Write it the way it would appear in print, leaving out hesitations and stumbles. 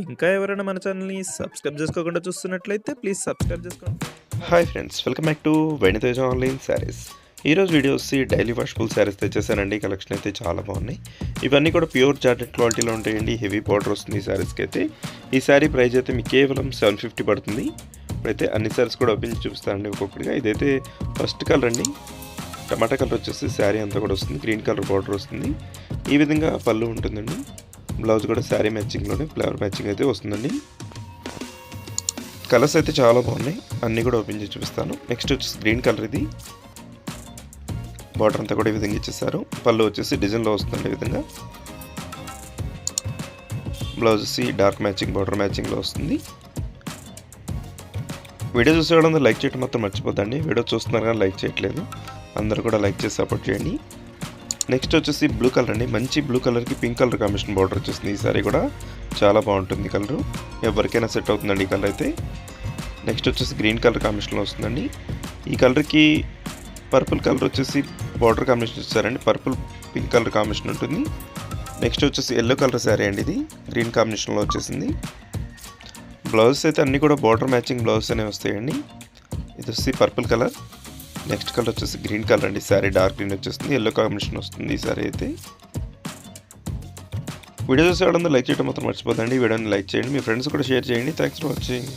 ఇంకా ఎవరైనా మన ఛానల్‌ని సబ్స్క్రైబ్ చేసుకోకుండా చూస్తున్నట్లయితే ప్లీజ్ సబ్స్క్రైబ్ చేసుకోండి. Hi friends, welcome back to Veniteja online sarees. ఈరోజు వీడియో వచ్చి డైలీ వాషబుల్ శారీస్ తెచ్చేసానండి. కలెక్షన్ అయితే చాలా బాగున్నాయి. ఇవన్నీ కూడా ప్యూర్ జార్జెట్ క్వాలిటీలో ఉంటాయండి. హెవీ బార్డర్ వస్తుంది ఈ శారీస్కి అయితే. ఈ శారీ ప్రైస్ అయితే మీకు కేవలం 750 పడుతుంది. ఇప్పుడైతే అన్ని శారీస్ కూడా ఓపెన్ చూపిస్తానండి ఒక్కొక్కటిగా. ఇదైతే ఫస్ట్ కలర్ అండి. టమాటా కలర్ వచ్చేసి శారీ అంతా కూడా వస్తుంది. గ్రీన్ కలర్ బార్డర్ వస్తుంది. ఈ విధంగా పళ్ళు ఉంటుందండి. బ్లౌజ్ కూడా శారీ మ్యాచింగ్లోనే ఫ్లవర్ మ్యాచింగ్ అయితే వస్తుందండి. కలర్స్ అయితే చాలా బాగున్నాయి. అన్నీ కూడా ఓపెన్ చేసి చూపిస్తాను. నెక్స్ట్ వచ్చేసి గ్రీన్ కలర్. ఇది బార్డర్ అంతా కూడా ఈ విధంగా ఇచ్చేసారు. పళ్ళు వచ్చేసి డిజైన్లో వస్తుంది ఈ విధంగా. బ్లౌజ్ వచ్చి డార్క్ మ్యాచింగ్ బార్డర్ మ్యాచింగ్లో వస్తుంది. వీడియో చూసేవాళ్ళందరూ లైక్ చేయడం మాత్రం మర్చిపోద్దండి. వీడియో చూస్తున్నారు కానీ లైక్ చేయట్లేదు. అందరూ కూడా లైక్ చేసి సపోర్ట్ చేయండి. నెక్స్ట్ వచ్చేసి బ్లూ కలర్ అండి. మంచి బ్లూ కలర్కి పింక్ కలర్ కాంబినేషన్ బార్డర్ వచ్చేసింది. ఈ సారీ కూడా చాలా బాగుంటుంది కలరు. ఎవరికైనా సెట్ అవుతుందండి ఈ కలర్ అయితే. నెక్స్ట్ వచ్చేసి గ్రీన్ కలర్ కాంబినేషన్లో వస్తుందండి. ఈ కలర్కి పర్పుల్ కలర్ వచ్చేసి బార్డర్ కాంబినేషన్ ఇచ్చారండి. పర్పుల్ పింక్ కలర్ కాంబినేషన్ ఉంటుంది. నెక్స్ట్ వచ్చేసి ఎల్లో కలర్ శారీ అండి. ఇది గ్రీన్ కాంబినేషన్లో వచ్చేసింది. బ్లౌజెస్ అయితే అన్నీ కూడా బార్డర్ మ్యాచింగ్ బ్లౌజెస్ అనేవి వస్తాయండి. ఇది వచ్చి పర్పుల్ కలర్. నెక్స్ట్ కలర్ వచ్చేసి గ్రీన్ కలర్ అండి. శారీ డార్క్ గ్రీన్ వచ్చేస్తుంది. ఎల్లో కాంబినేషన్ వస్తుంది ఈ శారీ అయితే. వీడియో చూసేవాళ్ళందరూ లైక్ చేయడం మాత్రం మర్చిపోదండి. వీడియోని లైక్ చేయండి, మీ ఫ్రెండ్స్ కూడా షేర్ చేయండి. Thanks for watching.